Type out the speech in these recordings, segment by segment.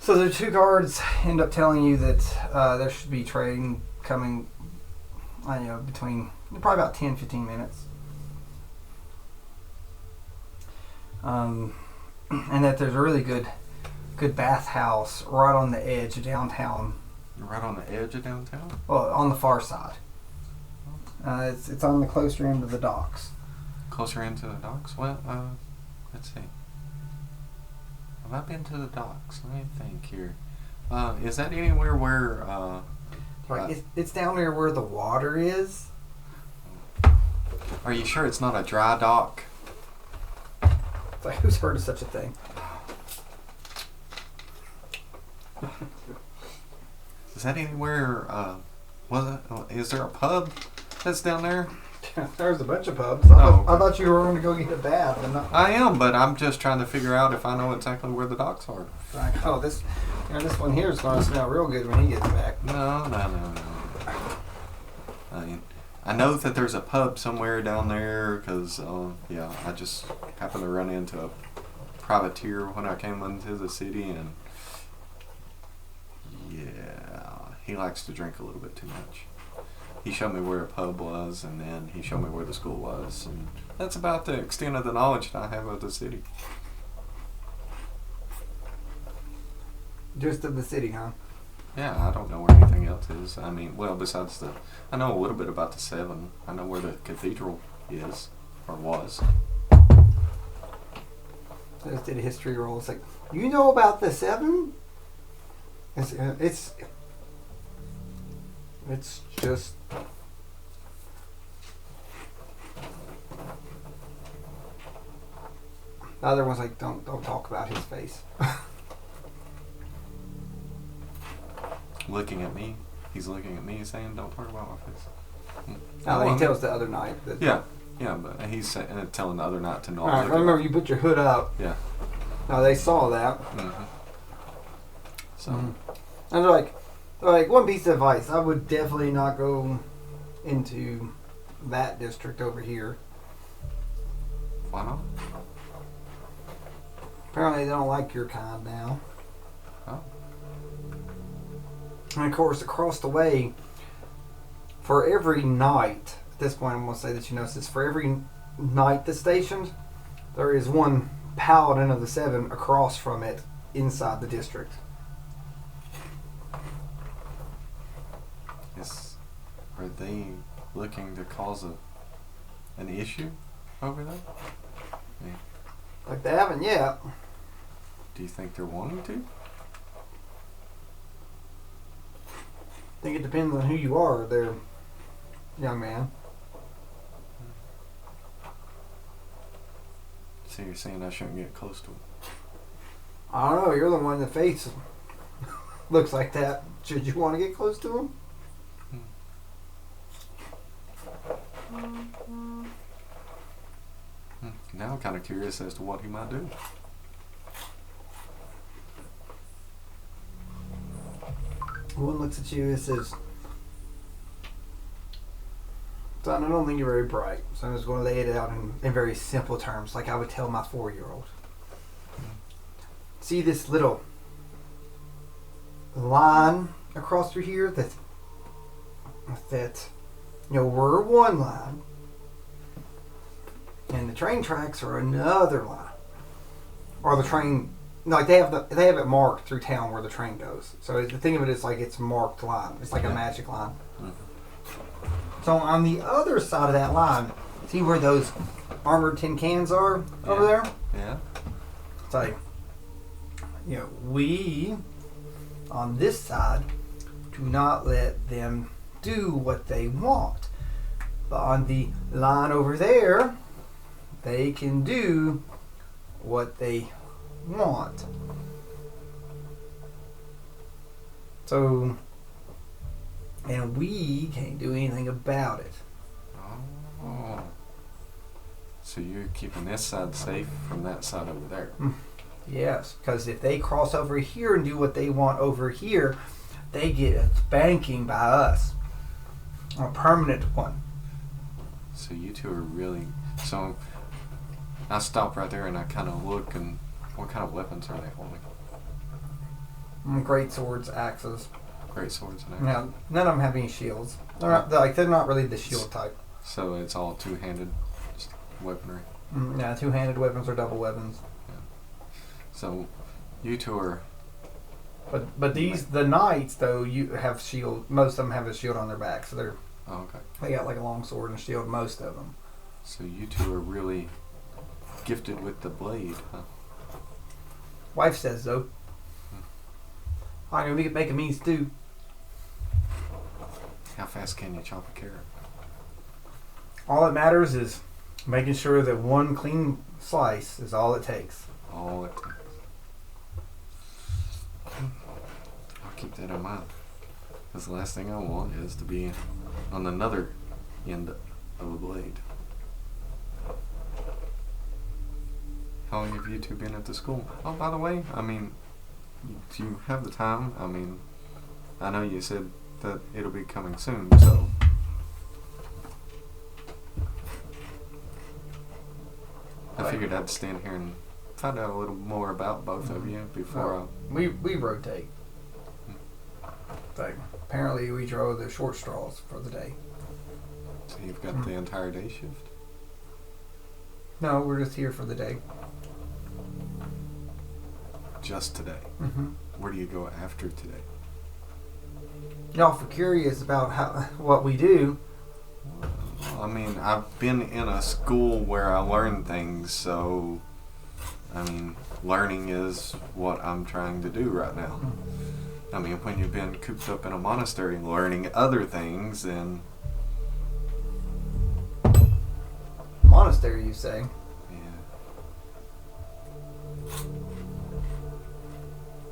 So the two guards end up telling you that there should be train coming, between probably about 10-15 minutes. And that there's a really good bathhouse right on the edge of downtown. Right on the edge of downtown? Well, on the far side. It's on the closer end of the docks. Closer into the docks? Well, let's see. Have I been to the docks? Let me think here. Is that anywhere where... it's down there where the water is. Are you sure it's not a dry dock? It's like, who's heard of such a thing? Is that anywhere, is there a pub that's down there? There's a bunch of pubs. I thought you were going to go get a bath. I am, but I'm just trying to figure out if I know exactly where the docks are. Like, this one here is going to smell real good when he gets back. No. I know that there's a pub somewhere down there because, I just happened to run into a privateer when I came into the city, and he likes to drink a little bit too much. He showed me where a pub was, and then he showed me where the school was, and that's about the extent of the knowledge that I have of the city. Just of the city, huh? Yeah, I don't know where anything else is. I mean, well, besides I know a little bit about the Seven. I know where the cathedral is, or was. I just did a history roll. It's like, you know about the Seven? It's just... The other one's like, don't talk about his face. Looking at me. He's looking at me saying, don't talk about my face. He tells the other knight that... Yeah, but he's telling the other knight to not. Alright, remember you put your hood up. Yeah. Now they saw that. Mm-hmm. So. And they're like, one piece of advice. I would definitely not go into that district over here. Why not? Apparently they don't like your kind now. Oh. And of course, across the way, for every night, at this point I'm going to say that you notice this, for every night that's stationed, there is one paladin of the Seven across from it inside the district. Are they looking to cause an issue over there? Yeah. Like they haven't yet. Do you think they're wanting to? I think it depends on who you are there, young man. So you're saying I shouldn't get close to him? I don't know, you're the one that face looks like that. Should you want to get close to him? Now I'm kind of curious as to what he might do. One looks at you and says, "Son, I don't think you're very bright, so I'm just going to lay it out in very simple terms, like I would tell my 4-year-old. See this little line across through here that we're one line, and the train tracks are another line, or the train." Like they have it marked through town where the train goes. So the thing of it is like it's marked line. It's like a magic line. Mm-hmm. So on the other side of that line, see where those armored tin cans are over there? Yeah. It's like, we on this side do not let them do what they want. But on the line over there, they can do what they want. So, and we can't do anything about it. Oh. So you're keeping this side safe from that side over there. Yes, because if they cross over here and do what they want over here, they get a spanking by us. A permanent one. So you two are really... So I stop right there and I kind of look, and what kind of weapons are they holding? Great swords, axes. Great swords and axes. Now, none of them have any shields. They're not really the shield type. So it's all two-handed weaponry. Yeah, two-handed weapons or double weapons. Yeah. So you two are. But the knights though you have shield. Most of them have a shield on their back, so they're. Oh, okay. They got like a long sword and a shield. Most of them. So you two are really gifted with the blade, huh? Wife says so. I know we could make a mean stew. How fast can you chop a carrot? All that matters is making sure that one clean slice is all it takes. All it takes. I'll keep that in mind. Because the last thing I want is to be on another end of a blade. How long have you two been at the school? Oh, by the way, I mean, do you have the time? I mean, I know you said that it'll be coming soon, so. I figured I'd stand here and find out a little more about both of you before We rotate. Like, apparently we draw the short straws for the day. So you've got the entire day shift? No, we're just here for the day. Just today? Where do you go after today? Y'all for curious about what we do. Well, I mean, I've been in a school where I learn things, so I mean, learning is what I'm trying to do right now. I mean, when you've been cooped up in a monastery learning other things, then... Monastery, you say? Yeah.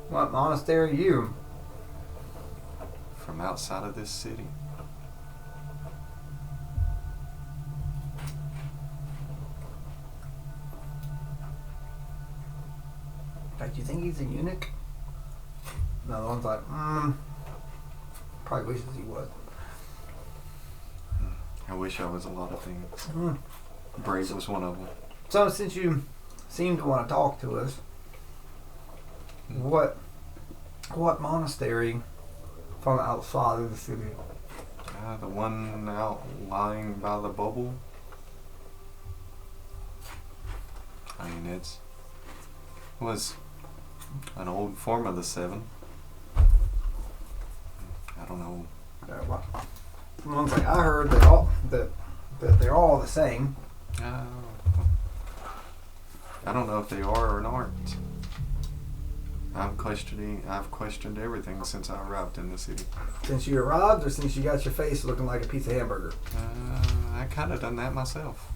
What monastery are you? From outside of this city. Like, do you think he's a eunuch? No, the one's like, probably wishes he was. I wish I was a lot of things. Brave was one of them. So, since you seem to want to talk to us, what monastery from outside of the city? The one out lying by the bubble. I mean, it was an old form of the seven. I don't know. The one's like, I heard that they're all the same. I don't know if they are or aren't. I've questioned everything since I arrived in the city. Since you arrived, or since you got your face looking like a piece of hamburger? I kind of done that myself.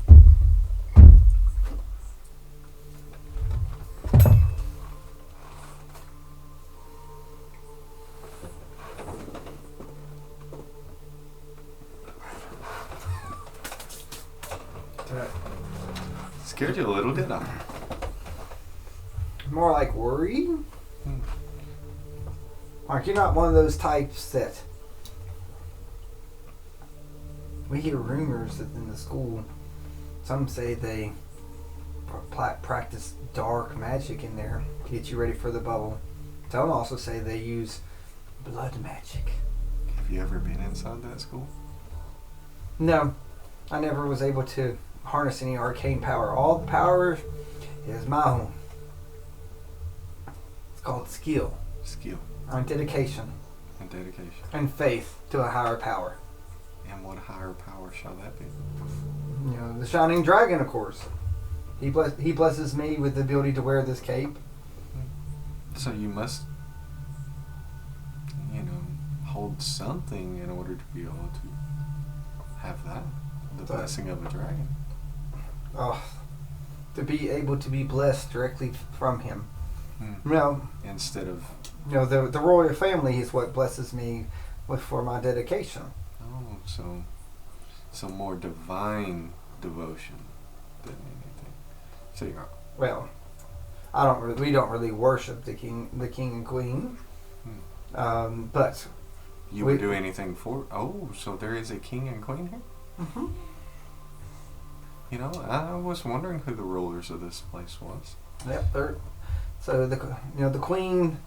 Scared you a little, didn't I? More like worried? Like, you're not one of those types that... We hear rumors that in the school, some say they practice dark magic in there to get you ready for the bubble. Some also say they use blood magic. Have you ever been inside that school? No, I never was able to harness any arcane power. All the power is my own. It's called skill. Skill. And dedication. And dedication. And faith to a higher power. And what higher power shall that be? You know, the Shining Dragon, of course. He blesses me with the ability to wear this cape. So you must, hold something in order to be able to have that. The blessing of a dragon. Oh, to be able to be blessed directly from him. No. Instead of... the royal family is what blesses me for my dedication. Oh, so more divine devotion than anything. So you're... Well, we don't really worship the king and queen. But... You would do anything for... Oh, so there is a king and queen here? Mm-hmm. I was wondering who the rulers of this place was. Yep, so the queen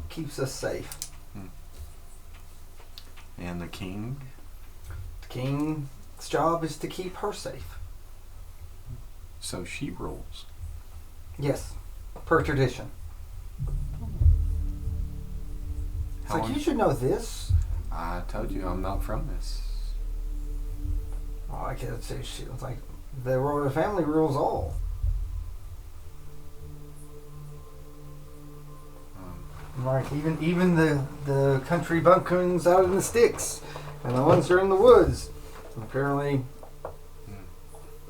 keeps us safe. And the king? The king's job is to keep her safe. So she rules. Yes, per tradition. It's like, you should know this. I told you I'm not from this. Oh, I can't say shit. It's like the royal family rules all. Right, even the country bumpkins out in the sticks, and the ones that are in the woods, apparently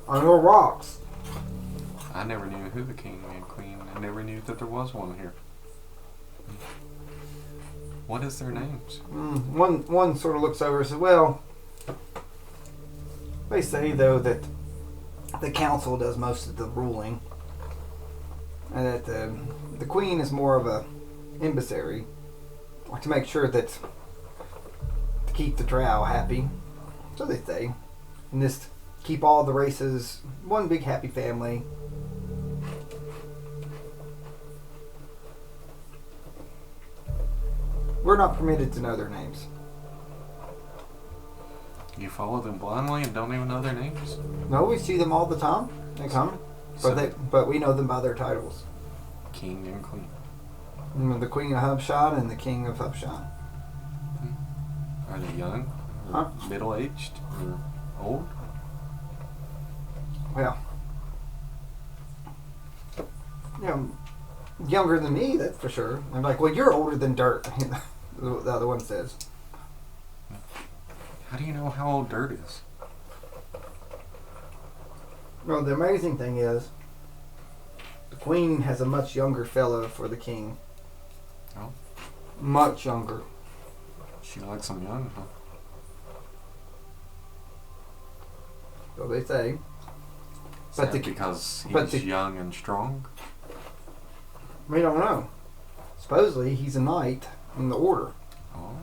on little rocks. I never knew who the king and queen. I never knew that there was one here. What is their names? One sort of looks over and says, well, they say though that the council does most of the ruling, and that the queen is more of a emissary, to make sure that to keep the drow happy, so they say, and just keep all the races one big happy family. We're not permitted to know their names. You follow them blindly and don't even know their names? No, we see them all the time. They come, but we know them by their titles. King and queen. The Queen of Hubshot and the King of Hubshot. Are they young? Or middle-aged? Or old? Well, younger than me, that's for sure. I'm like, well, you're older than dirt. The other one says. How do you know how old dirt is? Well, the amazing thing is, the Queen has a much younger fellow for the King. Oh. Much younger. She likes them young, huh? So they say. But because he's young and strong? We don't know. Supposedly he's a knight in the order. Oh.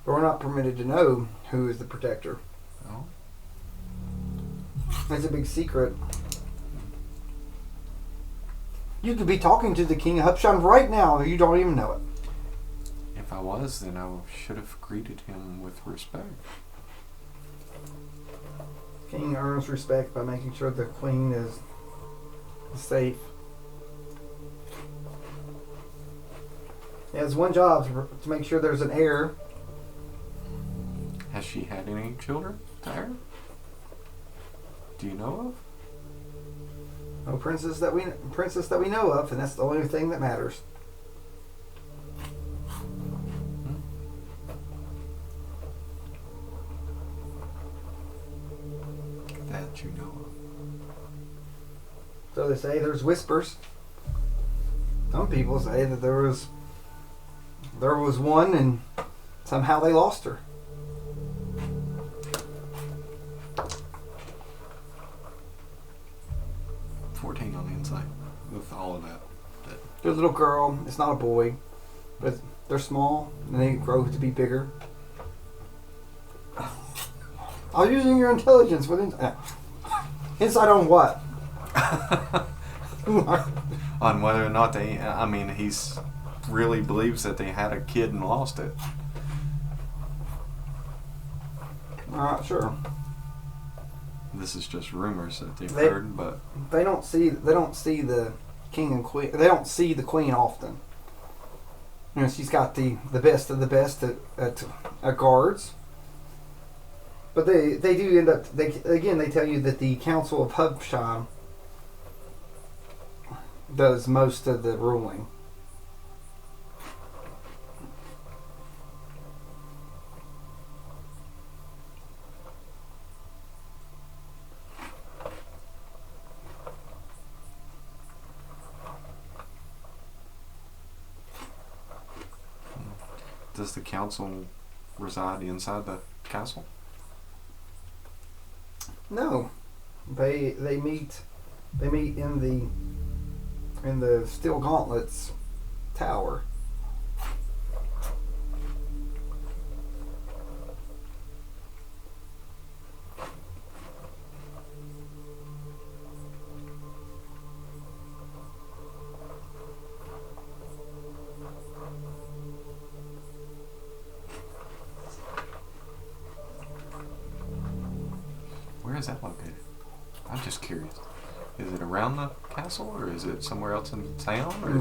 But we're not permitted to know who is the protector. Oh. It's a big secret. You could be talking to the King of Hubshan right now, you don't even know it. If I was, then I should have greeted him with respect. King earns respect by making sure the Queen is safe. He has one job to make sure there's an heir. Has she had any children to heir? Do you know of? No princess that we know of, and that's the only thing that matters. That you know of. So they say there's whispers. Some people say that there was one and somehow they lost her. On the inside with all of that. There's a little girl. It's not a boy, but they're small and they grow to be bigger. I was using your intelligence with insight on what? On whether or not they. I mean, he's really believes that they had a kid and lost it. Sure. This is just rumors that they've heard, but they don't see the king and queen. They don't see the queen often. You know, she's got the best of the best at guards. But they do end up. They tell you that the Council of Hubsham does most of the ruling. Does the council reside inside the castle? No, they meet in the Steel Gauntlets tower. is that located? I'm just curious. Is it around the castle, or is it somewhere else in town? Or?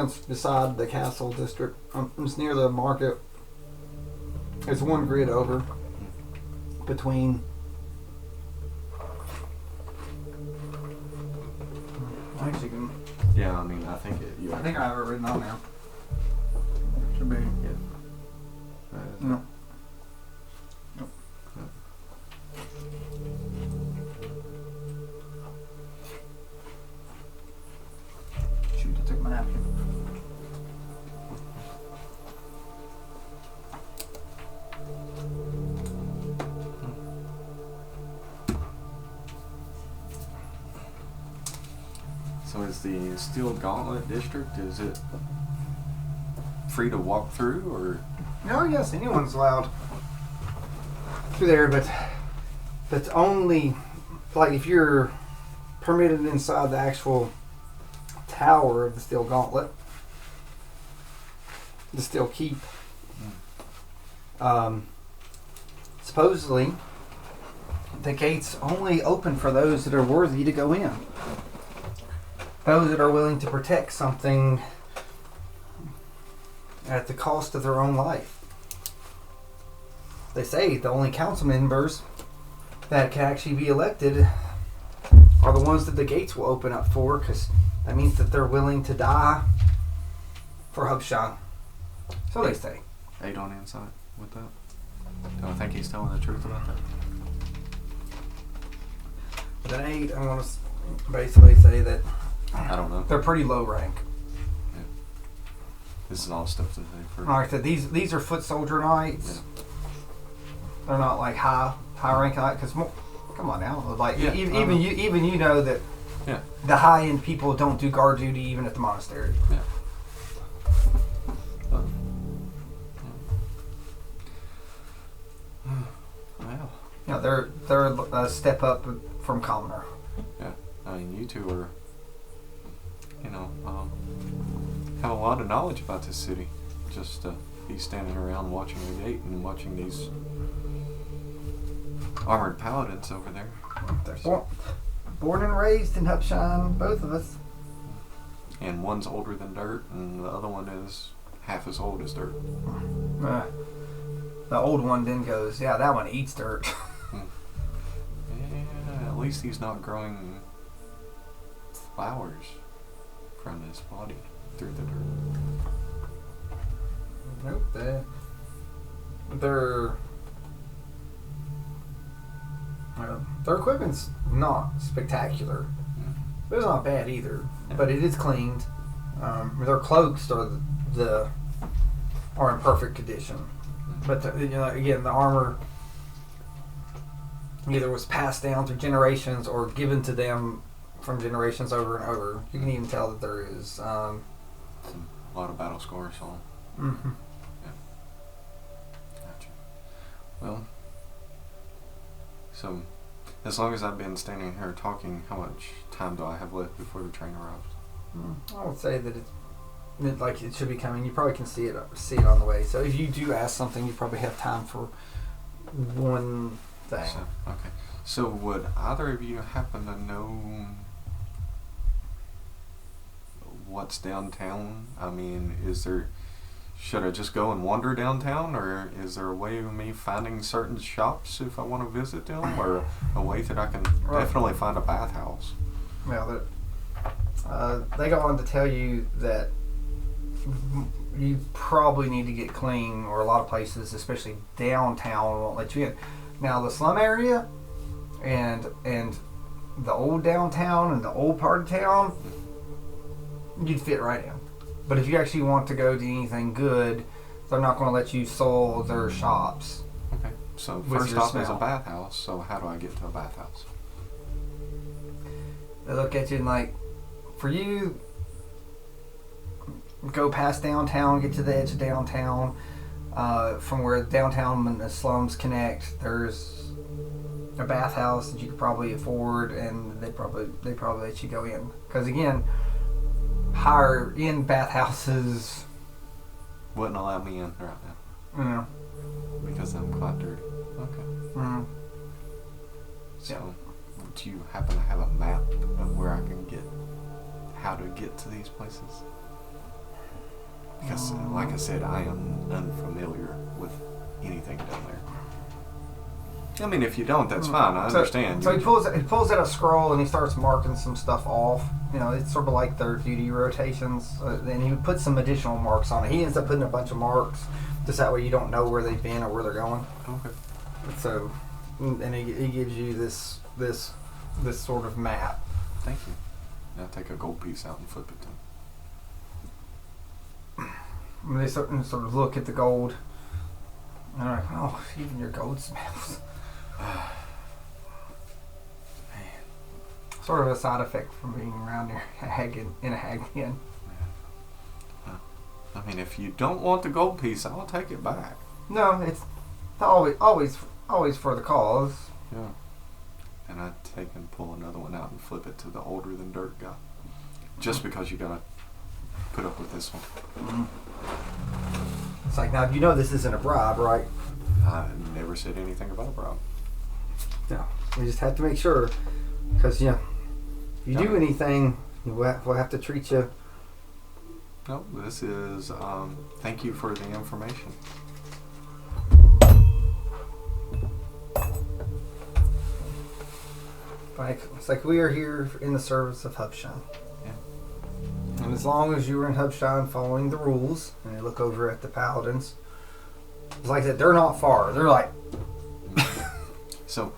It's beside the castle district. It's near the market. It's one grid over between. Actually, Yeah, I mean, I think it. I think I have it written on there. Should be. Yeah. No. Shoot, I took my napkin. So is the Steel Gauntlet district? Is it free to walk through, or? Oh yes, anyone's allowed through there, but only like if you're permitted inside the actual tower of the Steel Gauntlet, the Steel Keep. Supposedly, the gates only open for those that are worthy to go in. Those that are willing to protect something at the cost of their own life. They say the only council members that can actually be elected are the ones that the gates will open up for, because that means that they're willing to die for Hubshan. So they say. 8 on insight with that? Do I think he's telling the truth about that? With an 8, I want to basically say that I don't know. they're pretty low rank. Yeah. This is all stuff that they've heard. Like I said, these are foot soldier knights. Yeah. They're not like high rank knight, because come on now, like Yeah, even you know that Yeah. the high end people don't do guard duty even at the monastery. Yeah. Wow. You know, they're a step up from commoner. Yeah. I mean, you two are, have a lot of knowledge about this city. Just be standing around watching the gate and watching these armored paladins over there. They're born and raised in Hubshan, both of us. And one's older than dirt, and the other one is half as old as dirt. The old one then goes, yeah, that one eats dirt. Yeah, at least he's not growing flowers from his body through the dirt. Nope, their equipment's not spectacular, but it's not bad either. Yeah. But it is cleaned. Their cloaks are are in perfect condition. But again, the armor either was passed down through generations or given to them from generations over and over. You can even tell that there is A lot of battle scars on. Mm-hmm. Gotcha. Well, so as long as I've been standing here talking, how much time do I have left before the train arrives? I would say that it should be coming. You probably can see it on the way. So if you do ask something, you probably have time for one thing. Okay. So would either of you happen to know what's downtown? I mean, should I just go and wander downtown, or is there a way of me finding certain shops if I want to visit them, or a way that I can definitely find a bathhouse? Well, they go on to tell you that you probably need to get clean, or a lot of places, especially downtown, won't let you in. Now, the slum area and the old downtown and the old part of town, you'd fit right in. But if you actually want to go to anything good, they're not going to let you soil their shops. Okay. So With first your off is a smell. bathhouse. So how do I get to a bathhouse? They look at you and like, for you, go past downtown, get to the edge of downtown. From where downtown and the slums connect, there's a bathhouse that you could probably afford, and they probably let you go in. Because again, higher end bathhouses, Wouldn't allow me in right now because I'm quite dirty. Okay. Mm, So do you happen to have a map of where I can get how to get to these places? Because, like I said, I am unfamiliar with anything down there. I mean, if you don't, that's fine. I understand. So he pulls out a scroll and he starts marking some stuff off. It's sort of like their duty rotations. Then he puts some additional marks on it. He ends up putting a bunch of marks, just that way you don't know where they've been or where they're going. Okay. So, and he gives you this sort of map. Thank you. Now take a gold piece out and flip it to him. They sort of look at the gold. And they're like, oh, even your gold smells. Man. Sort of a side effect from being around near in a hag den. I mean, if you don't want the gold piece, I'll take it back. No, it's always for the cause. Yeah. And I take and pull another one out and flip it to the older than dirt guy. Just because you gotta put up with this one. Mm-hmm. It's like, now you know this isn't a bribe, right? I never said anything about a bribe. No, we just have to make sure, because if you do anything, we'll have to treat you. No, this is thank you for the information. It's like we are here in the service of Hubshan. Yeah. And as long as you are in Hubshan following the rules, and they look over at the paladins, it's like that they're not far. They're like. So,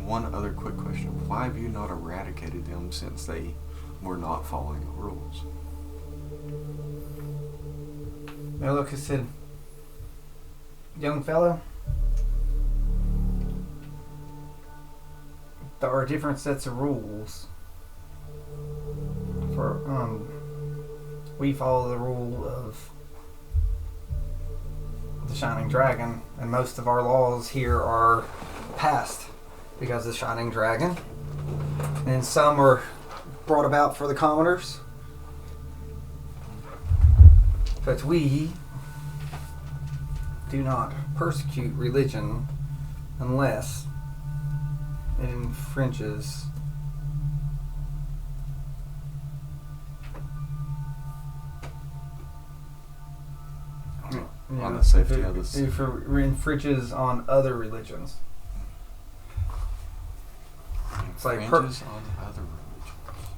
one other quick question. Why have you not eradicated them since they were not following the rules? Now look, I said, young fellow, there are different sets of rules. We follow the rule of the Shining Dragon, and most of our laws here are passed because of the Shining Dragon, and some are brought about for the commoners. But we do not persecute religion unless it infringes on the safety of us. If it infringes on other religions. It's like Infringes on other religions.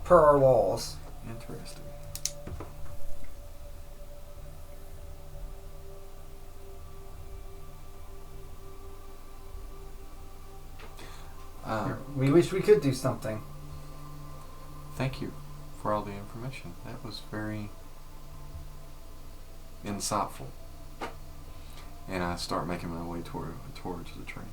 per our laws. Interesting. We wish we could do something. Thank you for all the information. That was very insightful. And I start making my way towards the train.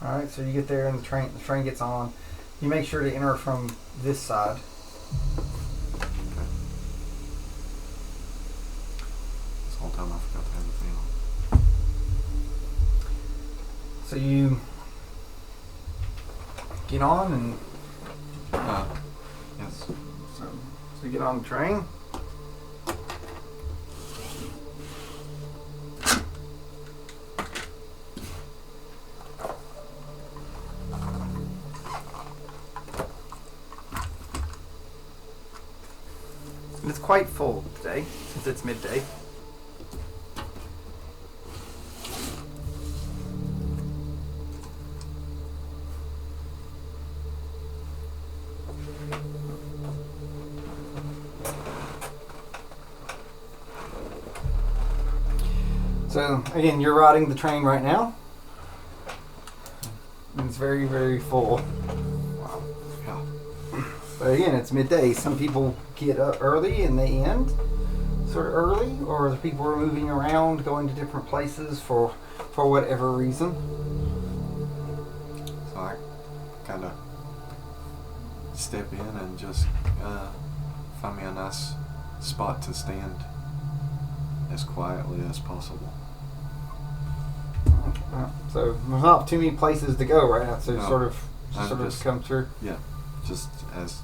Alright, so you get there and the train gets on. You make sure to enter from this side. Okay. This whole time I forgot to have the thing on. So you get on and Yes. so you get on the train. And it's quite full today, since it's midday. So, again, you're riding the train right now. And it's very, very full. Wow. Yeah. But again, it's midday. Some people get up early and they end sort of early, or other people are moving around, going to different places for whatever reason. So I kind of step in and just find me a nice spot to stand as quietly as possible. So there's not too many places to go right now, so No, sort of just come through. Yeah, just as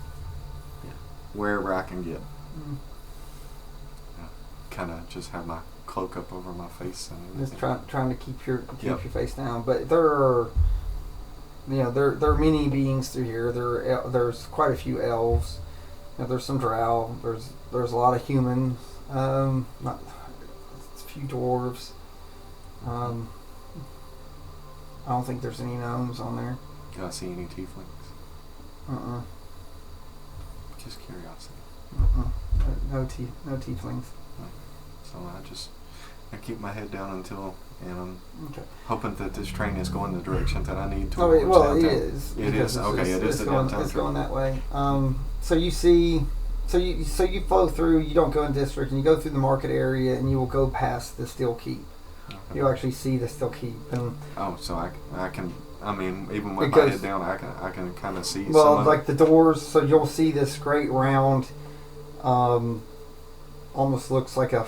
wherever I can get. Mm. Kind of just have my cloak up over my face and Just everything. trying to keep your Yep. face down. But there are, there are many beings through here. There's quite a few elves. There's some drow. There's a lot of humans. Not a few dwarves. I don't think there's any gnomes on there. Do I see any tieflings? Just curiosity. No tieflings. So I keep my head down until, and I'm Okay. hoping that this train is going the direction that I need to. Oh, it downtown. is. It is. Okay, it is the going, downtown It's train. going that way. So you see, so you flow through. You don't go in district, and you go through the market area, and you will go past the Steel Keep. Okay. You'll actually see the Steel Keep, and So I can. I mean, even with It my goes- head down, I can kind of see. well, some of like the doors. So you'll see this great round, almost looks like a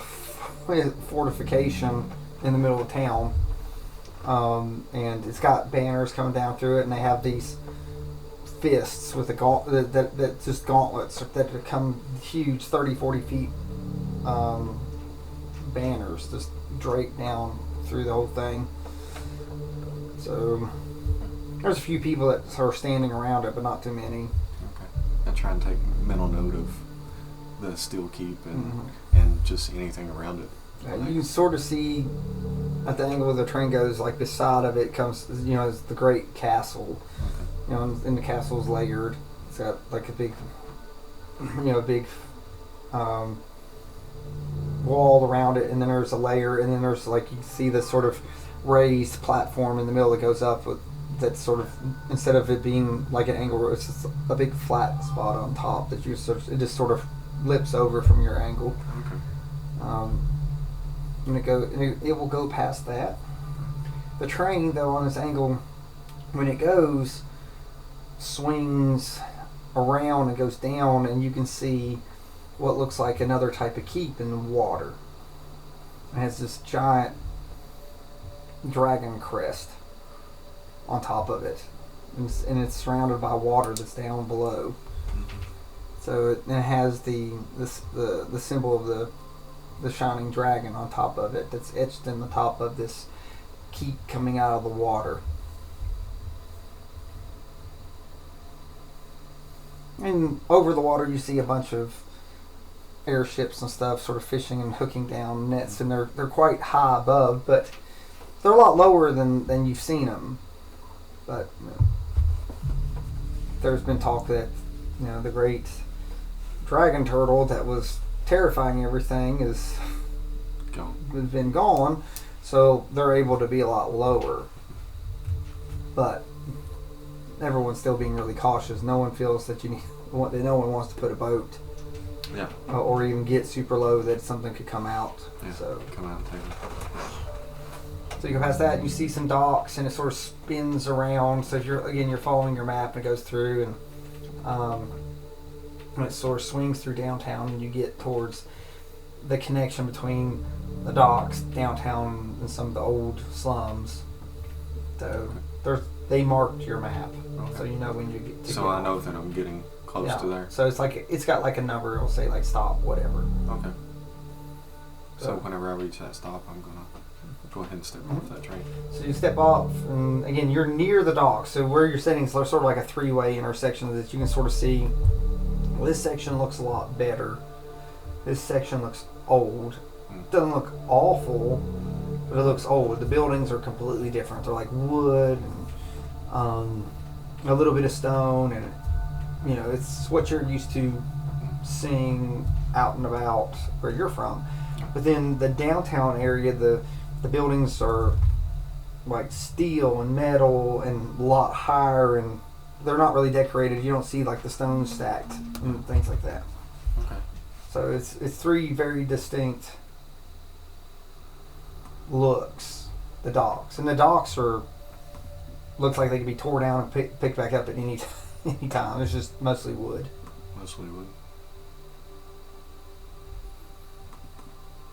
fortification in the middle of town, and it's got banners coming down through it, and they have these fists with that just gauntlets that become huge 30, 40 feet banners just draped down through the whole thing. So there's a few people that are standing around it, but not too many. Okay. I try and take mental note of the Steel Keep and Mm-hmm. and just anything around it. You can sort of see at the angle where the train goes, like beside of it comes, is the great castle. Okay. And the castle's layered. It's got like a big, wall around it, and then there's a layer, and then there's like you can see this sort of raised platform in the middle that goes up with that sort of, instead of it being like an angle, it's just a big flat spot on top that it just sort of lips over from your angle. Okay. And it will go past that. The train, though, on this angle, when it goes, swings around and goes down, and you can see what looks like another type of keep in the water. It has this giant dragon crest on top of it, and it's surrounded by water that's down below. So it has the symbol of the shining dragon on top of it that's etched in the top of this keep coming out of the water. And over the water you see a bunch of airships and stuff sort of fishing and hooking down nets, and they're quite high above, but they're a lot lower than you've seen them. But there's been talk that the great dragon turtle that was terrifying everything has been gone, so they're able to be a lot lower. But everyone's still being really cautious. No one feels that no one wants to put a boat, or even get super low that something could come out. Yeah. So Come out and take it. So you go past that, you see some docks, and it sort of spins around. So if you're following your map, and it goes through, and it sort of swings through downtown, and you get towards the connection between the docks, downtown, and some of the old slums. So they marked your map, so you know when you get to. So I know that I'm getting close to there. So it's got like a number. It'll say like stop, whatever. Okay. So whenever I reach that stop, I'm gonna go ahead and step off that train. So you step off, and again, you're near the dock. So where you're sitting is sort of like a three-way intersection that you can sort of see. Well, this section looks a lot better. This section looks old. Doesn't look awful, but it looks old. The buildings are completely different. They're like wood, and a little bit of stone, and it's what you're used to seeing out and about where you're from. But then the downtown area, the buildings are like steel and metal and a lot higher, and they're not really decorated. You don't see like the stones stacked and things like that. Okay. So it's three very distinct looks. The docks, and the docks looks like they could be tore down and picked back up at any time. It's just mostly wood. Mostly wood.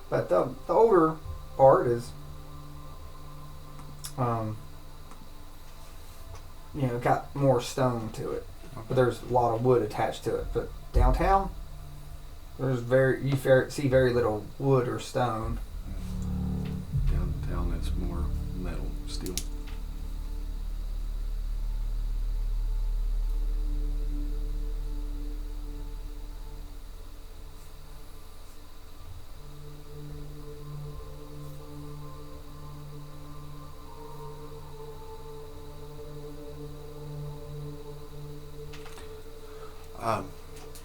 But the older part is, got more stone to it. Okay. But there's a lot of wood attached to it. But downtown, you see very little wood or stone. it's more metal, steel.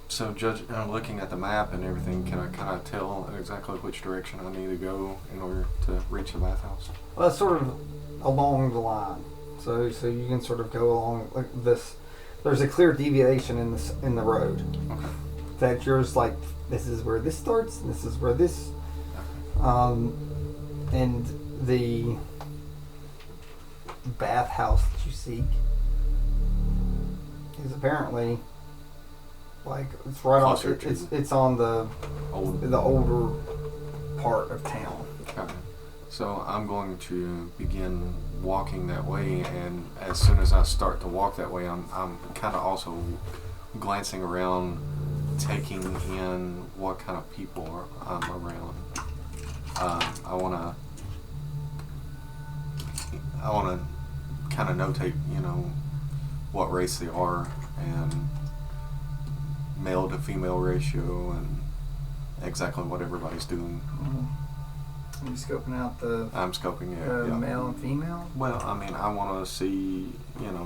So, looking at the map and everything, can I kind of tell exactly which direction I need to go in order to reach the bathhouse? Well, it's sort of along the line, so you can sort of go along like this. There's a clear deviation in the road. Okay. That yours like this is where this starts, and this is where this, and the bathhouse that you seek is apparently. Like it's right on. It's on the older part of town. Okay. So I'm going to begin walking that way, and as soon as I start to walk that way, I'm kind of also glancing around, taking in what kind of people I'm around. I wanna kind of notate, what race they are and male to female ratio and exactly what everybody's doing. Mm-hmm. Are you scoping out I'm scoping it. Yeah. Male and female? Well, I mean, I want to see,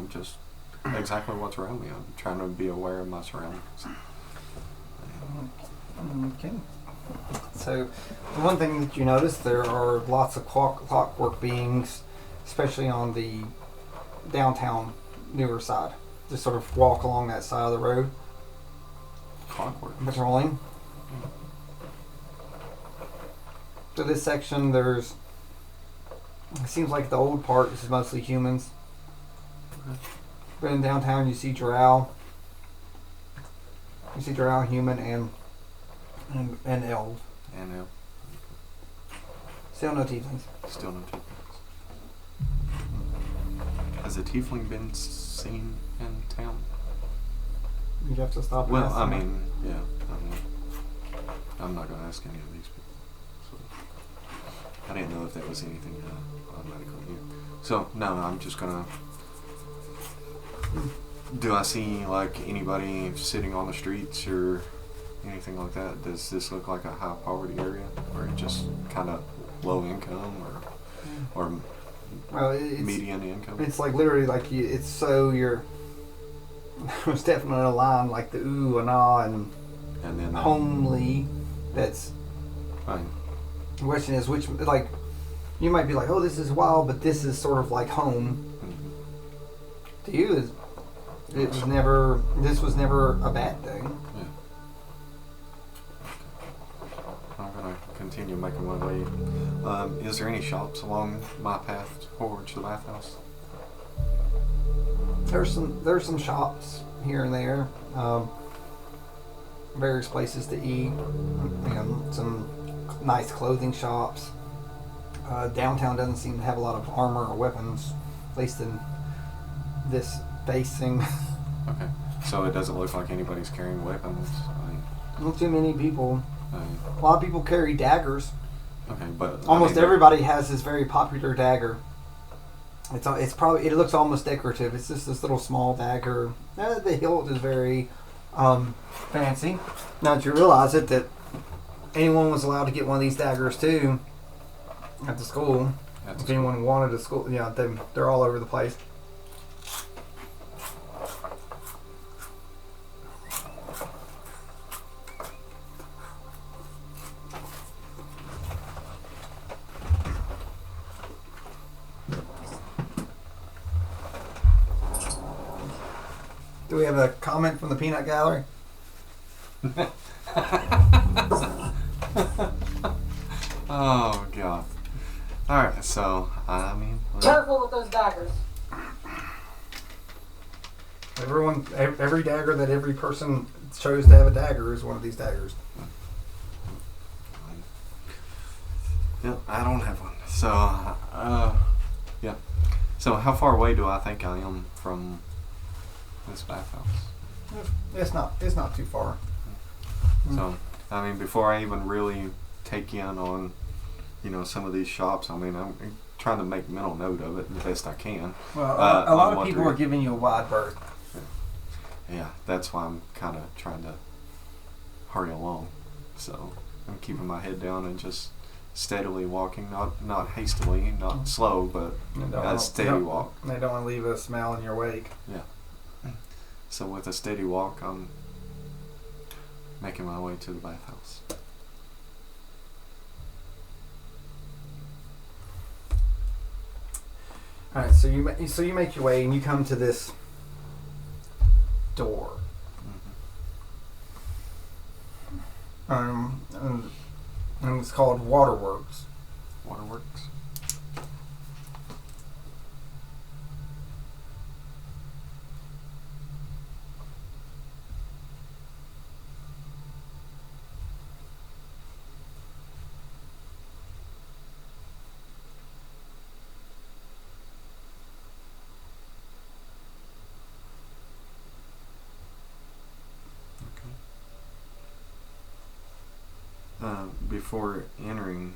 just exactly what's around me. I'm trying to be aware of my surroundings. Okay. So, the one thing that you notice, there are lots of clockwork beings, especially on the downtown newer side. Just sort of walk along that side of the road. Clockwork. Patrolling. So this section, it seems like the old part is mostly humans. Okay. But in downtown you see drow. You see drow, human, and elf. And elf. Still no tieflings. Still no tieflings. Has a tiefling been seen in town? You'd have to stop. Well, I mean, yeah. I'm not going to ask any of these people. So I didn't know if that was anything automatically here. So no, I'm just gonna. Do I see like anybody sitting on the streets or anything like that? Does this look like a high poverty area, or just kind of low income, or median income? It's like literally like there's definitely a line like the ooh and ah and then homely. That's fine. The question is which, like, you might be like, oh, this is wild, but this is sort of like home. Mm-hmm. To you, this was never a bad thing. Yeah. I'm gonna continue making my way. Is there any shops along my path towards the bathhouse? There's some shops here and there, various places to eat, some nice clothing shops. Downtown doesn't seem to have a lot of armor or weapons, at least in this facing. Okay, so it doesn't look like anybody's carrying weapons. Not too many people. A lot of people carry daggers. Okay, but almost everybody has this very popular dagger. It looks almost decorative. It's just this little small dagger. The hilt is very fancy. Now that you realize it, that anyone was allowed to get one of these daggers too at the school. If anyone wanted a school, they're all over the place. Do we have a comment from the peanut gallery? Oh god. Alright, so careful with those daggers. Every dagger that every person chose to have a dagger is one of these daggers. Yep, I don't have one. So, yeah. So how far away do I think I am from this bathhouse? It's not too far. So, before I even really take in on, some of these shops, I'm trying to make mental note of it the best I can. Well, a lot of people are giving you a wide berth. Yeah, that's why I'm kind of trying to hurry along. So I'm keeping my head down and just steadily walking, not hastily, not slow, but a steady walk. They don't want to leave a smell in your wake. Yeah. So with a steady walk, I'm making my way to the bathhouse. All right, so you make your way and you come to this door. And it's called Waterworks. Waterworks. Before entering,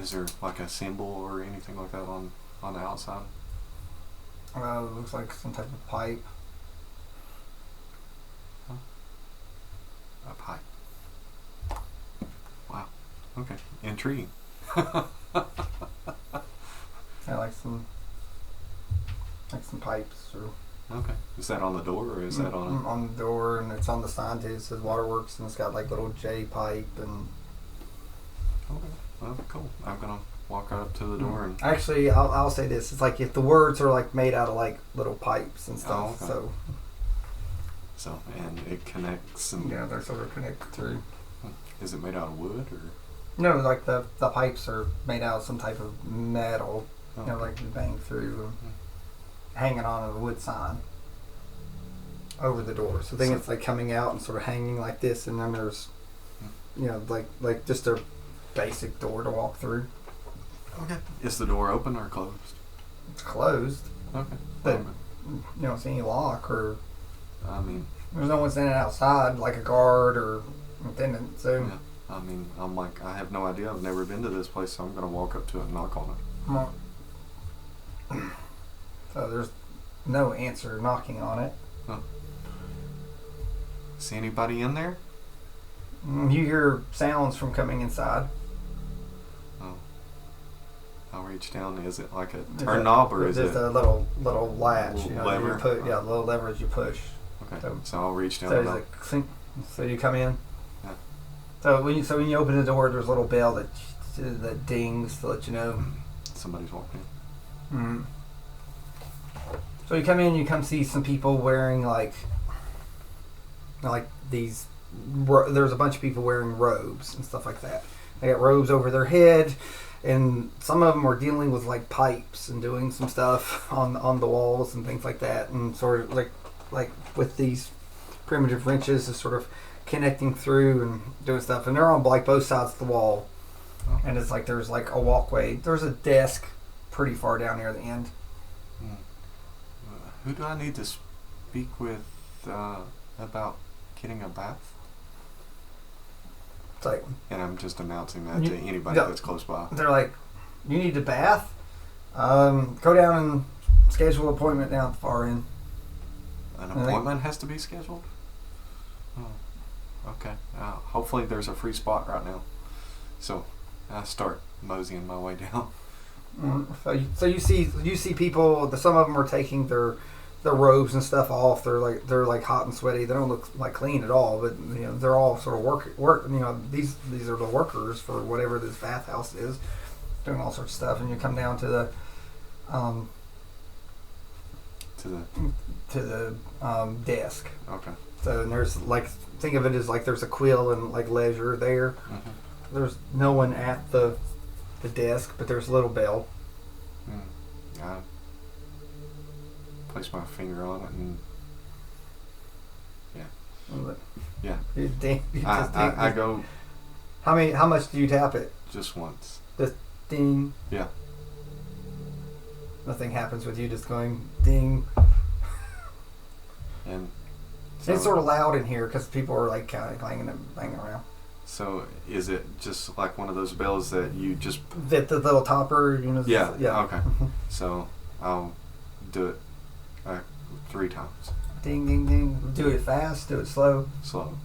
is there like a symbol or anything like that on the outside? It looks like some type of pipe. Huh? A pipe. Wow. Okay. Intriguing. Yeah, like some pipes or. Okay. Is that on the door or is that on the door, and it's on the sign too. It says Waterworks, and it's got like little J pipe and. Okay. Well, cool. I'm gonna walk right up to the door and. Actually, I'll say this: it's like if the words are like made out of like little pipes and stuff. Oh, okay. So and it connects and. Yeah, they're sort of connected through. Is it made out of wood or? No, like the pipes are made out of some type of metal. Oh, you know, like you bang through. Hanging on a wood sign over the door. So I think it's like coming out and sort of hanging like this, and then there's, you know, like just a basic door to walk through. Okay. Is the door open or closed? It's closed. Okay. But you don't see any lock or. I mean. There's no one standing outside like a guard or attendant. So. Yeah. I mean, I'm like, I have no idea. I've never been to this place, so I'm gonna walk up to it and knock on it. So there's no answer knocking on it. Huh. See anybody in there? You hear sounds from coming inside. Oh. I'll reach down. Is it like a turn knob or is it? Just a little latch. Little you know, lever? You put, yeah, a little lever as you push. Okay. So I'll reach down. So you come in. Yeah. So when you open the door, there's a little bell that dings to let you know somebody's walking in. Mm-hmm. So you come in, you come see some people wearing like these. There's a bunch of people wearing robes and stuff like that. They got robes over their head, and some of them are dealing with like pipes and doing some stuff on the walls and things like that, and sort of like with these primitive wrenches, is sort of connecting through and doing stuff. And they're on like both sides of the wall, and it's like there's like a walkway. There's a desk pretty far down near the end. Who do I need to speak with about getting a bath? It's like, and I'm just announcing that to anybody that's close by. They're like, you need a bath? Go down and schedule an appointment down at the far end. An appointment has to be scheduled? Oh, okay. Hopefully there's a free spot right now. So I start moseying my way down. So you see people. Some of them are taking their robes and stuff off. They're like hot and sweaty. They don't look like clean at all. But you know, they're all sort of work. You know, these are the workers for whatever this bathhouse is, doing all sorts of stuff. And you come down to the desk. Okay. So and there's like, think of it as like there's a quill and like leisure there. Mm-hmm. There's no one at the desk, but there's a little bell. I place my finger on it and yeah. I go. How much do you tap it? Just once. Just ding. Yeah. Nothing happens with you just going ding. And so it's sort of loud in here because people are like kind of clanging and banging around. So is it just like one of those bells that you just... The little topper, Yeah. Yeah. Okay. So I'll do it 3 times. Ding, ding, ding. Do it fast, do it slow. Slow.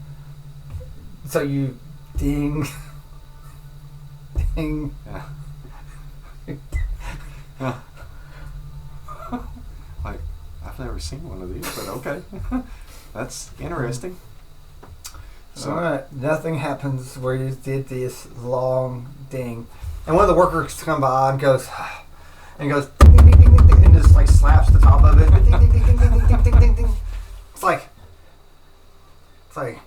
So you ding, ding. Yeah. Yeah. Like, I've never seen one of these, but okay. That's interesting. So, Alright, nothing happens where you did this long ding. And one of the workers come by and goes, ding, ding, ding, ding, ding, ding, and just like slaps the top of it. Ding, ding, ding, ding, ding, ding, ding, ding, ding. It's like,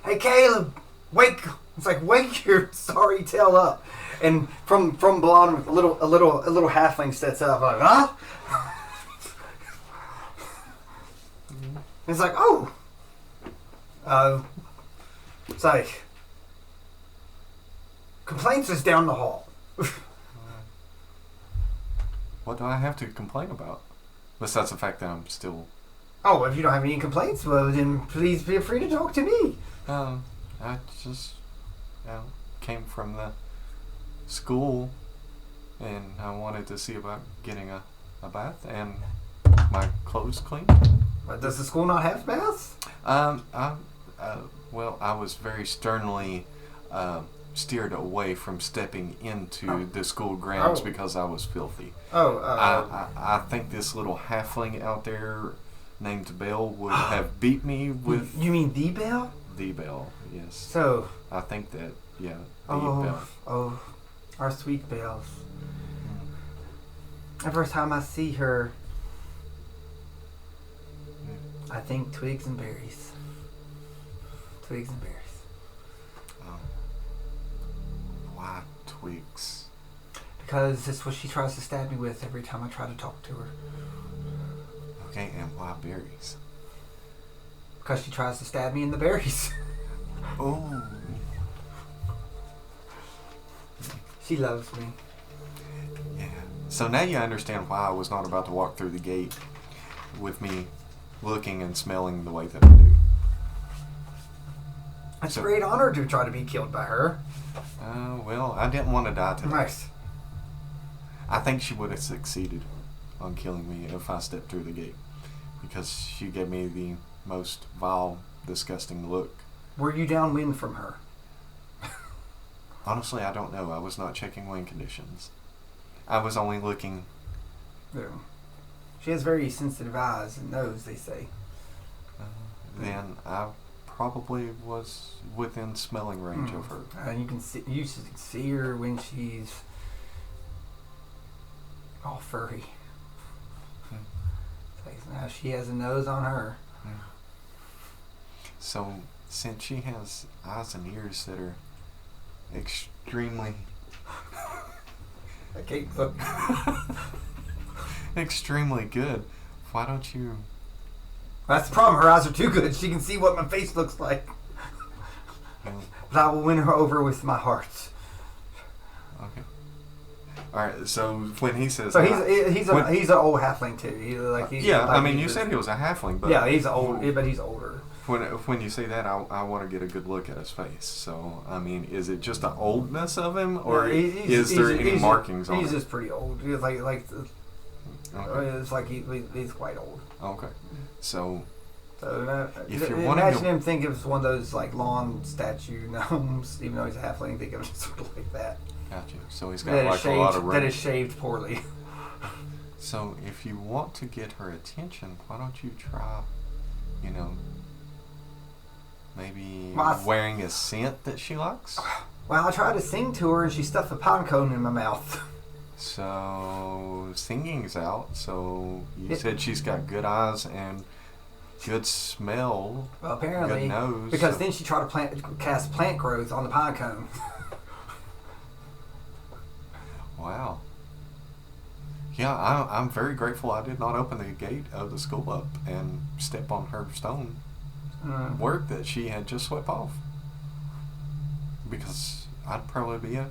hey Caleb, wake! It's like, wake your sorry tail up. And from bottom, a little halfling steps up, like, huh? It's like, oh. It's like, complaints is down the hall. what do I have to complain about? Besides the fact that I'm still... Oh, if you don't have any complaints, well then please feel free to talk to me. I just came from the school and I wanted to see about getting a bath and my clothes clean. But does the school not have baths? Well, I was very sternly steered away from stepping into the school grounds because I was filthy. I think this little halfling out there named Belle would have beat me with... You mean the Belle? The Belle, yes. So... I think that, yeah, the Belle. Oh, our sweet Bells. Every time I see her, I think twigs and berries. Twigs and berries. Why twigs? Because that's what she tries to stab me with every time I try to talk to her. Okay, and why berries? Because she tries to stab me in the berries. Oh. She loves me. Yeah. So now you understand why I was not about to walk through the gate with me looking and smelling the way that I do. It's a great honor to try to be killed by her. Well, I didn't want to die today. Nice. I think she would have succeeded on killing me if I stepped through the gate. Because she gave me the most vile, disgusting look. Were you downwind from her? Honestly, I don't know. I was not checking wind conditions. I was only looking... Yeah. She has very sensitive eyes and nose, they say. Then I probably was within smelling range of her. And you can see her when she's all furry. Now she has a nose on her. So, since she has eyes and ears that are extremely... Okay, look. extremely good, why don't you... That's the problem. Her eyes are too good. She can see what my face looks like. But I will win her over with my heart. Okay. Alright, so when he says... So he's an old halfling too. You said he was a halfling, but... Yeah, he's old, but he's older. When you say that, I want to get a good look at his face. So, I mean, is it just the oldness of him, or is there any markings on it? He's just pretty old. He's okay. It's like he's quite old. Okay. So if you're imagine him think of one of those like lawn statue gnomes, even though he's a halfling, think of him sort of like that. Gotcha. So he's got a lot of room. That is shaved poorly. So if you want to get her attention, why don't you try, maybe wearing a scent that she likes? Well, I tried to sing to her and she stuffed a pine cone in my mouth. So singing's out. So you said she's got good eyes and good smell. Well, apparently, good nose. because then she tried to cast plant growth on the pine cone. Wow. Yeah, I'm very grateful I did not open the gate of the school up and step on her stone work that she had just swept off. Because I'd probably be a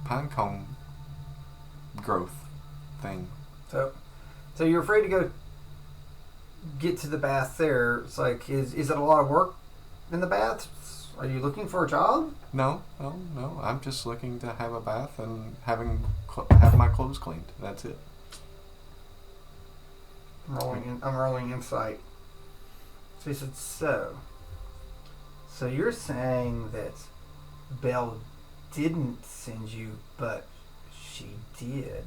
pine cone growth thing. So you're afraid to go get to the bath there. It's like, is it a lot of work in the bath? Are you looking for a job? No. I'm just looking to have a bath and have my clothes cleaned. That's it. I'm rolling insight. So he said, so you're saying that Belle didn't send you, but she did.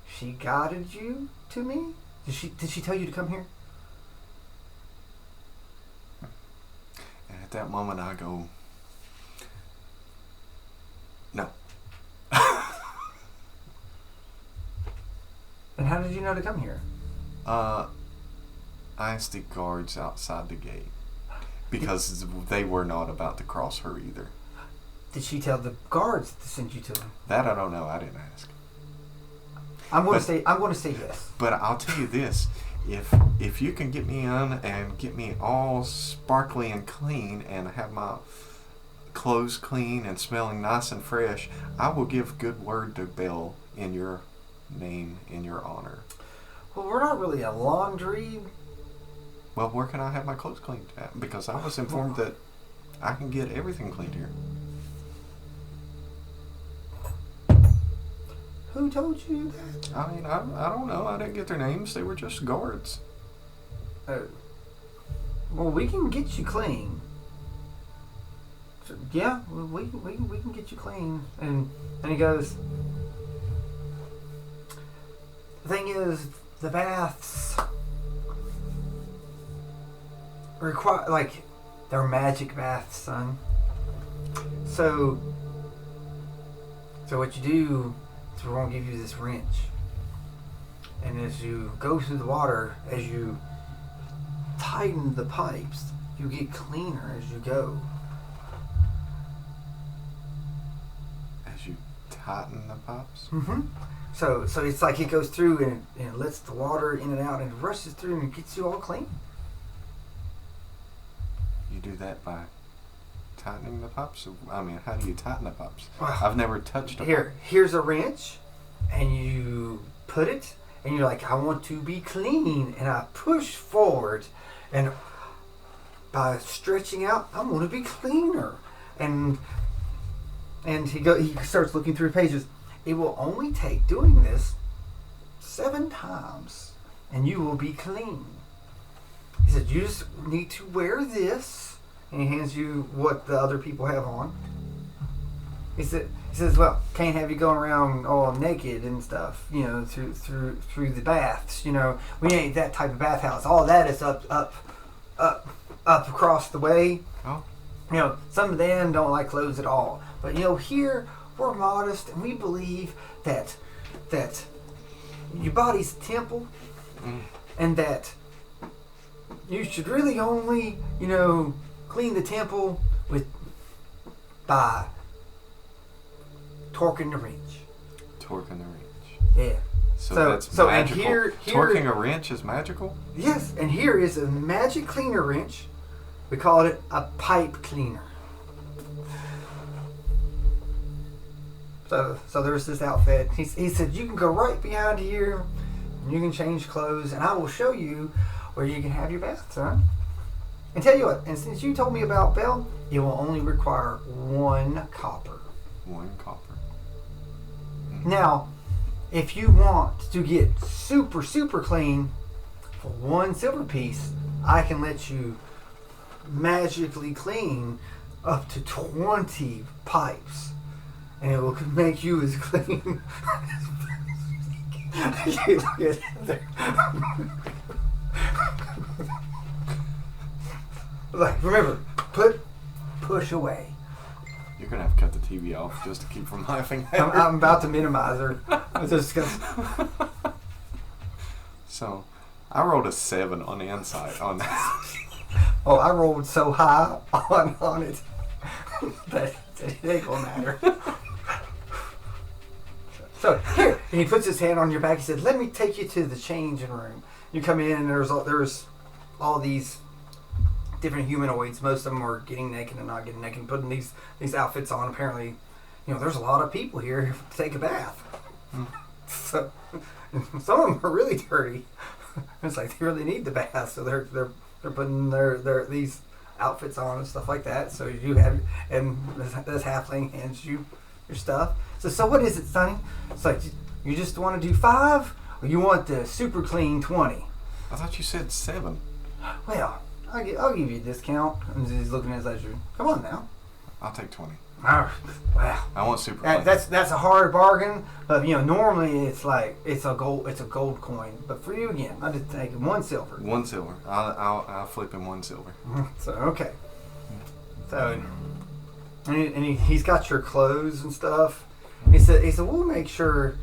She guided you to me? Did she tell you to come here? And at that moment I go, no. And how did you know to come here? I asked the guards outside the gate because they were not about to cross her either. Did she tell the guards to send you to them? That I don't know. I didn't ask. I'm going to say yes. But I'll tell you this: if you can get me in and get me all sparkly and clean and have my clothes clean and smelling nice and fresh, I will give good word to Belle in your name, in your honor. Well, we're not really a laundry. Well, where can I have my clothes cleaned at? Because I was informed that I can get everything cleaned here. Who told you that? I mean, I don't know. I didn't get their names. They were just guards. Oh. Well, we can get you clean. So, yeah, we can get you clean. And he goes, the thing is, the baths require, like, they're magic baths, son. So what you do is we're going to give you this wrench. And as you go through the water, as you tighten the pipes, you get cleaner as you go. As you tighten the pipes? Mm-hmm. So it's like it goes through and it lets the water in and out and it rushes through and it gets you all clean. You do that by tightening the pipes? I mean, how do you tighten the pipes? Well, I've never touched a pipe. Here's a wrench, and you put it, and you're like, I want to be clean, and I push forward, and by stretching out, I want to be cleaner, and he starts looking through pages. It will only take doing this 7 times, and you will be clean. He said, you just need to wear this, and he hands you what the other people have on. He says, well, can't have you going around all naked and stuff, you know, through the baths, you know. We ain't that type of bathhouse. All that is up across the way. Oh. You know, some of them don't like clothes at all. But, you know, here we're modest and we believe that your body's a temple and that you should really only, you know, clean the temple by torquing the wrench. Torquing the wrench. Yeah. So that's magical. And here Torquing a wrench is magical? Yes, and here is a magic cleaner wrench. We call it a pipe cleaner. So there's this outfit. He said, you can go right behind here and you can change clothes and I will show you where you can have your bath, son. And tell you what, and since you told me about Belle, it will only require 1 copper. 1 copper. Now, if you want to get super, super clean for 1 silver piece, I can let you magically clean up to 20 pipes. And it will make you as clean as you look at there. Like, remember, push away. You're going to have to cut the TV off just to keep from laughing at her. I'm about to minimize her. It's disgusting. So, I rolled a 7 on the inside on that. Oh, I rolled so high on it that it ain't going to matter. So, here, and he puts his hand on your back. He said, let me take you to the changing room. You come in and there's all these different humanoids. Most of them are getting naked and not getting naked and putting these outfits on. Apparently, you know, there's a lot of people here to take a bath. So some of them are really dirty. It's like they really need the bath, so they're putting these outfits on and stuff like that. So you have, and this halfling hands you your stuff. So what is it, Sonny? It's like, you just want to do 5, or you want the super clean 20? I thought you said 7. Well, I'll give you a discount. And he's looking at his ledger. Come on now. I'll take 20. Wow. I want super clean. That's a hard bargain, but normally it's a gold coin. But for you again, I just take 1 silver. 1 silver. I'll flip him 1 silver. So okay. So and he's got your clothes and stuff. He said we'll make sure.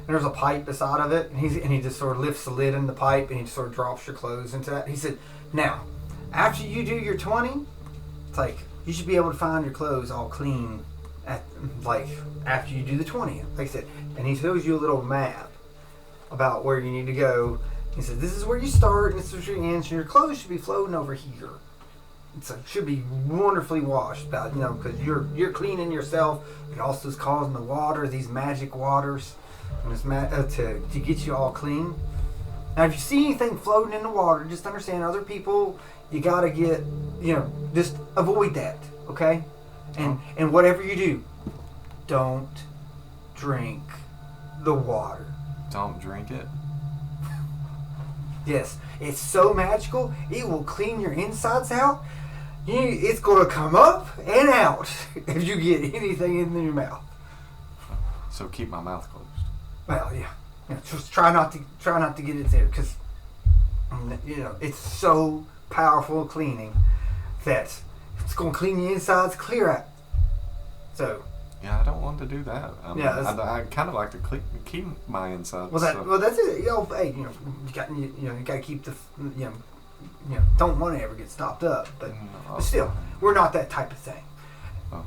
And there's a pipe beside of it, and he just sort of lifts the lid in the pipe, and he just sort of drops your clothes into that. He said, now, after you do your 20, it's like you should be able to find your clothes all clean after you do the 20. Like I said, and he shows you a little map about where you need to go. He said, this is where you start, and this is where you end, and your clothes should be floating over here. It should be wonderfully washed, because you're cleaning yourself. It also is causing the water, these magic waters, and it's to get you all clean. Now, if you see anything floating in the water, just understand other people. You gotta get, just avoid that, okay? And whatever you do, don't drink the water. Don't drink it. Yes, it's so magical. It will clean your insides out. It's going to come up and out if you get anything in your mouth. So keep my mouth closed. Well, yeah. Just try not to get it there, because it's so powerful cleaning that it's going to clean your insides clear out. So. Yeah, I don't want to do that. I kind of like to keep my insides. Well, that's it. Hey, you got to keep the don't want to ever get stopped up, but still, we're not that type of thing. Oh.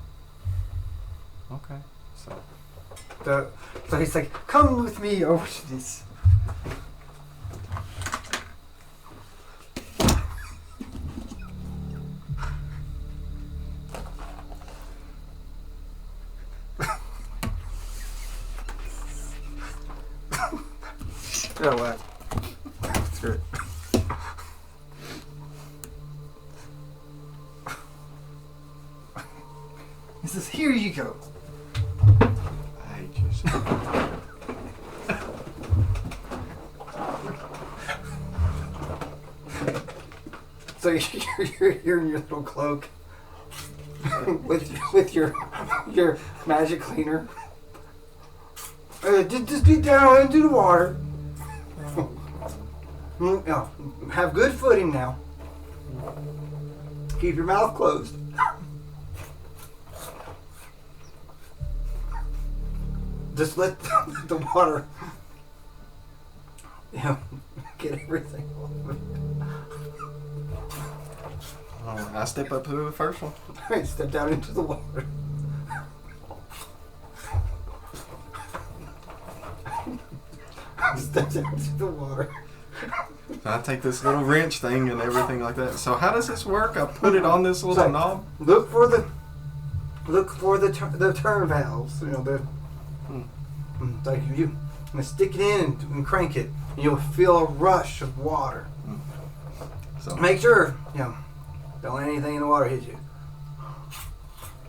Okay. So he's like, come with me over to this. Oh, wow. Screw it. He says, here you go. I hate you so much. So you're in your little cloak with your magic cleaner. Just get down into the water. Have good footing now. Keep your mouth closed. Just let the water get everything off. I step up to the first one. Alright, step down into the water. Step down into the water. I take this little wrench thing and everything like that. So how does this work? I put it on this little knob. Look for the turn valves. Like you stick it in and crank it, and you'll feel a rush of water. So make sure don't let anything in the water hit you.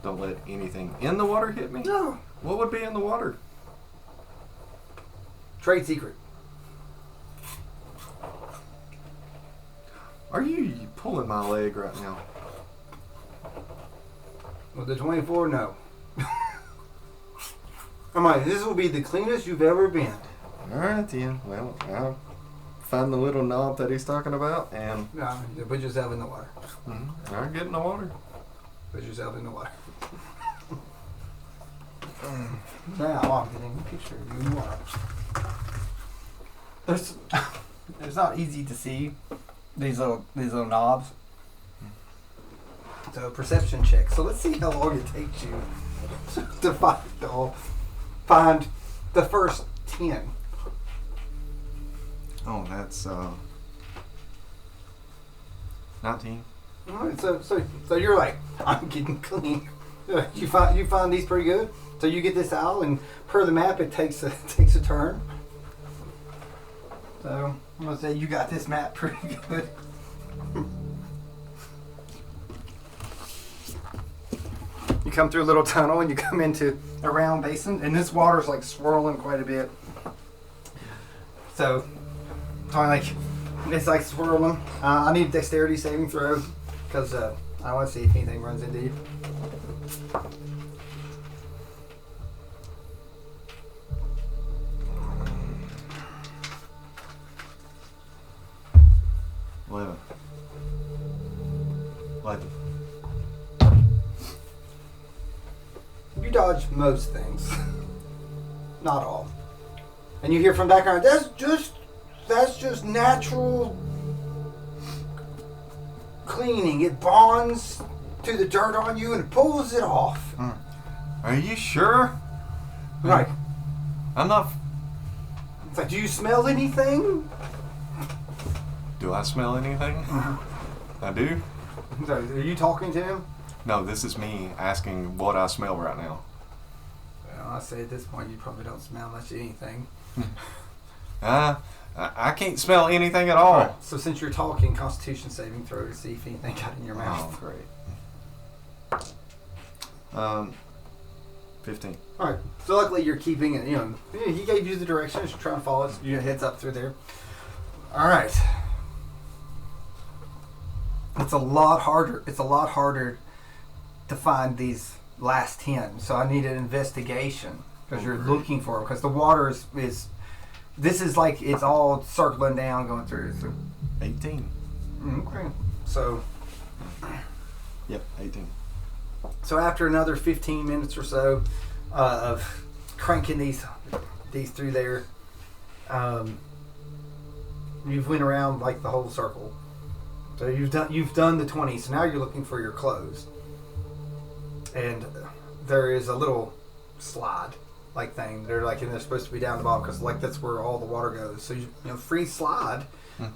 Don't let anything in the water hit me? No. What would be in the water? Trade secret. Are you pulling my leg right now? With the 24, no. This will be the cleanest you've ever been. Alright then. Well, I'll find the little knob that he's talking about and... No, you put yourself in the water. Alright, get in the water. Put yourself in the water. Now I'm getting a picture of you in the water. It's not easy to see these little knobs. So perception check. So let's see how long it takes you to find the first 10. Oh, that's 19. All right, so you're like, I'm getting clean. You find these pretty good. So you get this out, and per the map, it takes a turn. So I'm gonna say you got this map pretty good. come through a little tunnel and you come into a round basin, and this water's like swirling quite a bit. So, it's like swirling. I need a dexterity saving throw because I want to see if anything runs into you. Eleven. You dodge most things, not all. And you hear from background, that's just natural cleaning. It bonds to the dirt on you and it pulls it off. Are you sure? Right. I'm not. It's like, do you smell anything? Do I smell anything? I do. So, are you talking to him? No, this is me asking what I smell right now. Well, I say at this point you probably don't smell much of anything. I can't smell anything at all. Right. So since you're talking, Constitution saving throw to see if anything got in your mouth. Oh, great. 15. All right. So luckily you're keeping it. He gave you the directions. You're trying to follow it. So your head's up through there. All right. It's a lot harder. It's a lot harder to find these last 10. So I need an investigation because you're looking for them. Because the water is. This is like it's all circling down, going through. So. 18. Okay. So. Yep, 18. So after another 15 minutes or so of cranking these through there, you've went around like the whole circle. So you've done the 20. So now you're looking for your clothes, and there is a little slide like thing. They're supposed to be down the bottom because like that's where all the water goes. So free slide,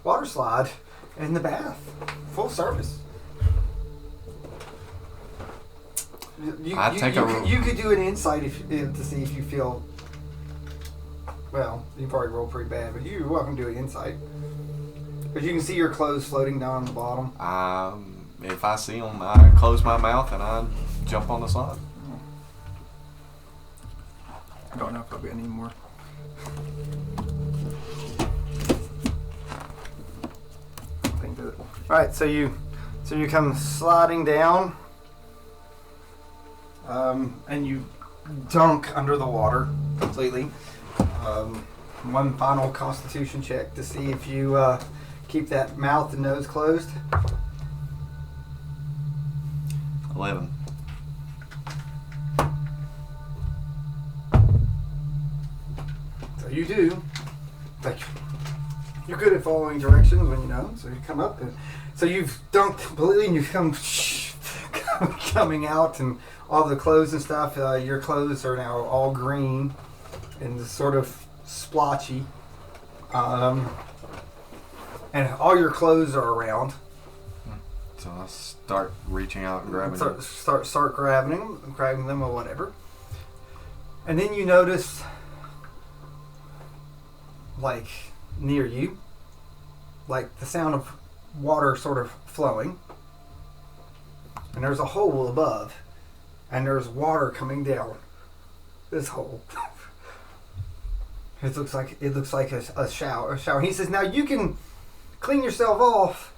water slide in the bath, full service. You could do an insight to see if you feel. Well, you probably roll pretty bad, but you're welcome to do an insight. Because you can see your clothes floating down on the bottom. If I see them, I close my mouth and I jump on the slide. I don't know if there'll be any more. Alright, so you come sliding down. And you dunk under the water completely. One final Constitution check to see if you keep that mouth and nose closed. 11. So you do. Like you're good at following directions when you know. So you come up and so you've dunked completely and you come coming out and all the clothes and stuff. Your clothes are now all green and sort of splotchy. And all your clothes are around. So I start reaching out and grabbing them. Start grabbing them or whatever. And then you notice, like near you, like the sound of water sort of flowing. And there's a hole above, and there's water coming down this hole. It looks like a shower. And he says, "Now you can clean yourself off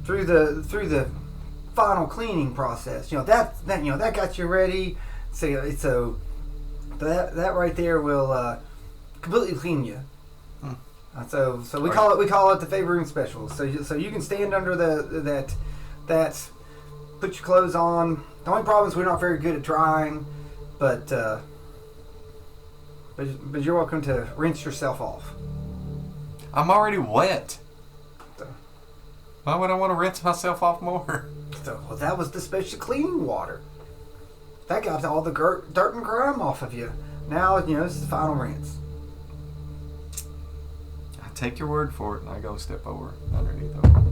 through the final cleaning process. That got you ready. So that right there will completely clean you. So we call it the favor room special. So you can stand under that. Put your clothes on. The only problem is we're not very good at drying, but you're welcome to rinse yourself off." I'm already wet. So, why would I want to rinse myself off more? Well, that was the special cleaning water. That got all the dirt and grime off of you. Now, this is the final rinse. I take your word for it, and I go step over underneath them.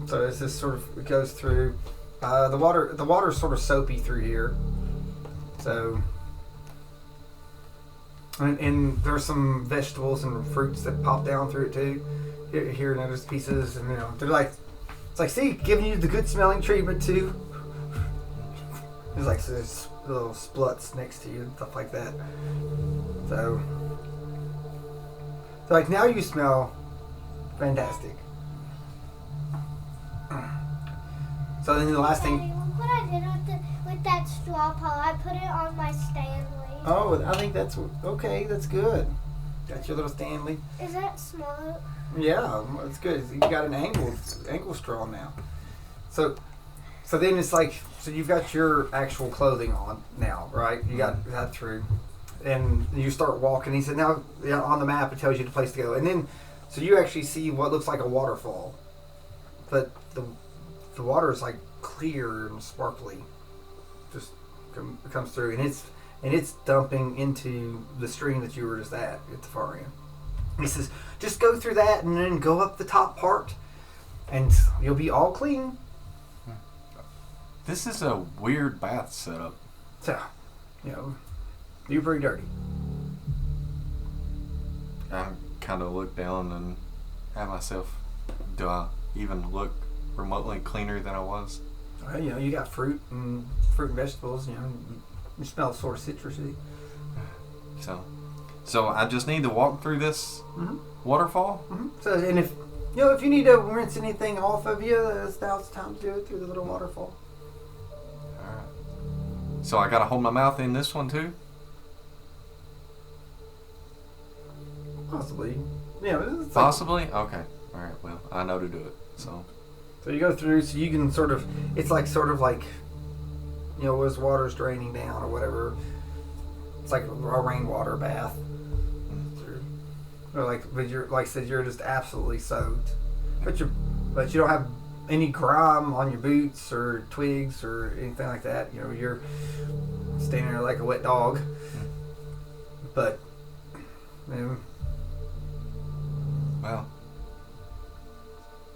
So as this sort of goes through, the water's sort of soapy through here. So, and there's some vegetables and fruits that pop down through it too. Here and there's pieces, and they're like, it's like, see, giving you the good smelling treatment too. there's little spluts next to you and stuff like that. So like now you smell fantastic. So then the last Daddy, thing. look what I did with that straw pile. I put it on my Stanley. Oh, I think that's okay. That's good. Got your little Stanley. Is that smart? Yeah, it's good. You got an ankle straw now. So then it's like, so you've got your actual clothing on now, right? You got that through, and you start walking. He said, now on the map it tells you the place to go, and then so you actually see what looks like a waterfall, but the water is like clear and sparkly, just comes through, and it's dumping into the stream that you were just at the far end. He says, just go through that and then go up the top part, and you'll be all clean. This is a weird bath setup. So, you're pretty dirty. I kind of look down and at myself. Do I even look remotely cleaner than I was? Well, you got fruit and vegetables. You smell sort of citrusy. So I just need to walk through this waterfall. Mm-hmm. So, and if you need to rinse anything off of you, now's the time to do it through the little waterfall. All right. So I gotta hold my mouth in this one too. Possibly. Yeah. It's Possibly. Okay. All right. Well, I know to do it. So you go through, so you can sort of. It's like as water's draining down or whatever. It's like a rainwater bath. Or but you're like I said, you're just absolutely soaked. But you don't have any grime on your boots or twigs or anything like that. You're standing there like a wet dog. But well,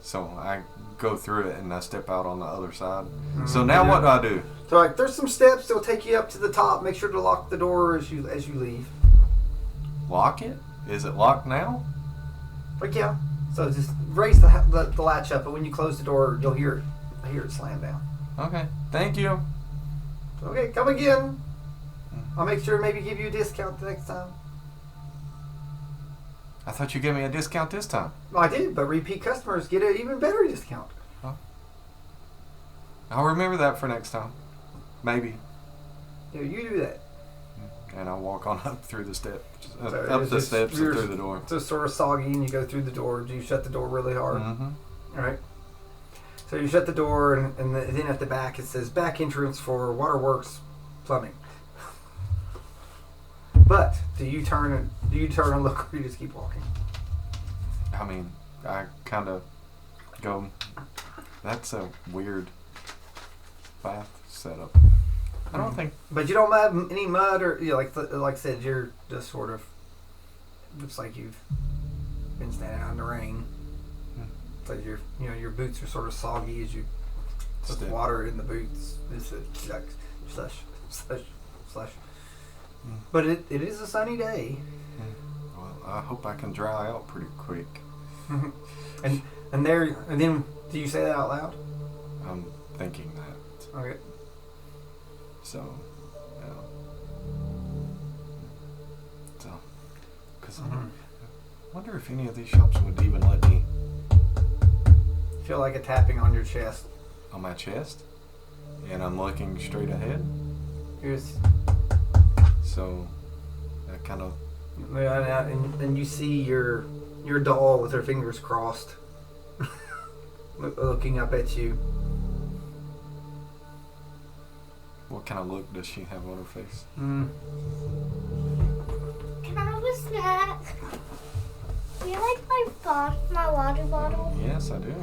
so I go through it and I step out on the other side. So now what do I do? So there's some steps. They'll take you up to the top. Make sure to lock the door as you leave. Lock it? Is it locked now? Yeah. So just raise the latch up, but when you close the door, you'll hear it slam down. Okay. Thank you. Okay, come again. I'll make sure to maybe give you a discount the next time. I thought you gave me a discount this time. Well, I did, but repeat customers get an even better discount. Huh? I'll remember that for next time. Maybe. You do that. And I'll walk on up through the steps, So up the steps and through the door. It's just sort of soggy, and you go through the door. Do you shut the door really hard? Mm-hmm. All right. So you shut the door, and then at the back it says back entrance for Waterworks Plumbing. But do you turn and look, or you just keep walking? I mean, I kind of go. That's a weird bath setup. I don't think. But you don't have any mud, or like I said, you're just sort of. Looks like you've been standing out in the rain. It's like your boots are sort of soggy as you put the water in the boots. It's like slush. But it is a sunny day. Well, I hope I can dry out pretty quick. and then do you say that out loud? I'm thinking that. Okay. So, because I wonder if any of these shops would even let me Feel like a tapping on your chest. on my chest, and I'm looking straight ahead. Here's. So, that kind of. And you see your doll with her fingers crossed, looking up at you. What kind of look does she have on her face? Can I have a snack? Do you like my water bottle? Yes, I do.